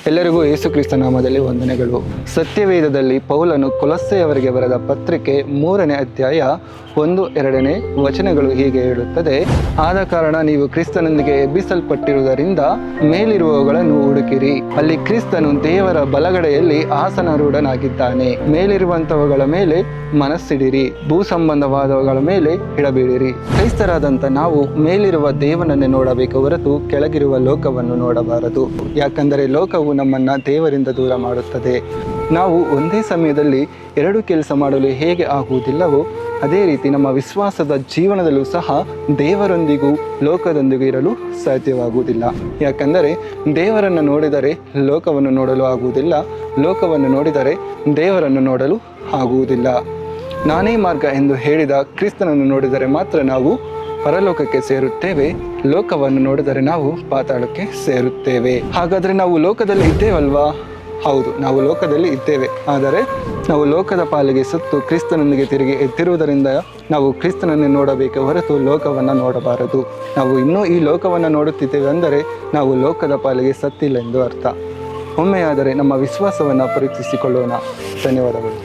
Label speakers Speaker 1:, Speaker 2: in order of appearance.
Speaker 1: ಎಲ್ಲರಿಗೂ ಯೇಸು ಕ್ರಿಸ್ತ ನಾಮದಲ್ಲಿ ವಂದನೆಗಳು. ಸತ್ಯವೇದದಲ್ಲಿ ಪೌಲನು ಕೊಲೊಸ್ಸೆಯವರಿಗೆ ಬರೆದ ಪತ್ರಿಕೆ 3ನೇ ಅಧ್ಯಾಯ 1-2 ವಚನಗಳು ಹೀಗೆ ಹೇಳುತ್ತದೆ: ಆದ ಕಾರಣ ನೀವು ಕ್ರಿಸ್ತನೊಂದಿಗೆ ಎಬ್ಬಿಸಲ್ಪಟ್ಟಿರುವುದರಿಂದ ಮೇಲಿರುವವುಗಳನ್ನು ಹುಡುಕಿರಿ, ಅಲ್ಲಿ ಕ್ರಿಸ್ತನು ದೇವರ ಬಲಗಡೆಯಲ್ಲಿ ಆಸನಾರೂಢನಾಗಿದ್ದಾನೆ. ಮೇಲಿರುವಂತವುಗಳ ಮೇಲೆ ಮನಸ್ಸಿಡಿರಿ, ಭೂ ಸಂಬಂಧವಾದವುಗಳ ಮೇಲೆ ಇಡಬೇಡಿರಿ. ಕ್ರೈಸ್ತರಾದಂಥ ನಾವು ಮೇಲಿರುವ ದೇವನನ್ನೇ ನೋಡಬೇಕು ಹೊರತು ಕೆಳಗಿರುವ ಲೋಕವನ್ನು ನೋಡಬಾರದು. ಯಾಕಂದರೆ ಲೋಕವು ನಮ್ಮನ್ನು ದೇವರಿಂದ ದೂರ ಮಾಡುತ್ತದೆ. ನಾವು ಒಂದೇ ಸಮಯದಲ್ಲಿ 2 ಕೆಲಸ ಮಾಡಲು ಹೇಗೆ ಆಗುವುದಿಲ್ಲವೋ ಅದೇ ರೀತಿ ನಮ್ಮ ವಿಶ್ವಾಸದ ಜೀವನದಲ್ಲೂ ಸಹ ದೇವರೊಂದಿಗೂ ಲೋಕದೊಂದಿಗೂ ಇರಲು ಸಾಧ್ಯವಾಗುವುದಿಲ್ಲ. ಯಾಕಂದರೆ ದೇವರನ್ನು ನೋಡಿದರೆ ಲೋಕವನ್ನು ನೋಡಲು ಆಗುವುದಿಲ್ಲ, ಲೋಕವನ್ನು ನೋಡಿದರೆ ದೇವರನ್ನು ನೋಡಲು ಆಗುವುದಿಲ್ಲ. ನಾನೇ ಮಾರ್ಗ ಎಂದು ಹೇಳಿದ ಕ್ರಿಸ್ತನನ್ನು ನೋಡಿದರೆ ಮಾತ್ರ ನಾವು ಪರಲೋಕಕ್ಕೆ ಸೇರುತ್ತೇವೆ, ಲೋಕವನ್ನು ನೋಡಿದರೆ ನಾವು ಪಾತಾಳಕ್ಕೆ ಸೇರುತ್ತೇವೆ. ಹಾಗಾದರೆ ನಾವು ಲೋಕದಲ್ಲಿ ಇದ್ದೇವಲ್ವಾ? ಹೌದು, ನಾವು ಲೋಕದಲ್ಲಿ ಇದ್ದೇವೆ. ಆದರೆ ನಾವು ಲೋಕದ ಪಾಲಿಗೆ ಸತ್ತು ಕ್ರಿಸ್ತನೊಂದಿಗೆ ತಿರುಗಿ ಎದ್ದಿರುವುದರಿಂದ ನಾವು ಕ್ರಿಸ್ತನನ್ನೇ ನೋಡಬೇಕೆ ಹೊರತು ಲೋಕವನ್ನು ನೋಡಬಾರದು. ನಾವು ಇನ್ನೂ ಈ ಲೋಕವನ್ನು ನೋಡುತ್ತಿದ್ದೇವೆ ಅಂದರೆ ನಾವು ಲೋಕದ ಪಾಲಿಗೆ ಸತ್ತಿಲ್ಲ ಎಂದು ಅರ್ಥ. ಒಮ್ಮೆಯಾದರೆ ನಮ್ಮ ವಿಶ್ವಾಸವನ್ನು ಪರೀಕ್ಷಿಸಿಕೊಳ್ಳೋಣ. ಧನ್ಯವಾದಗಳು.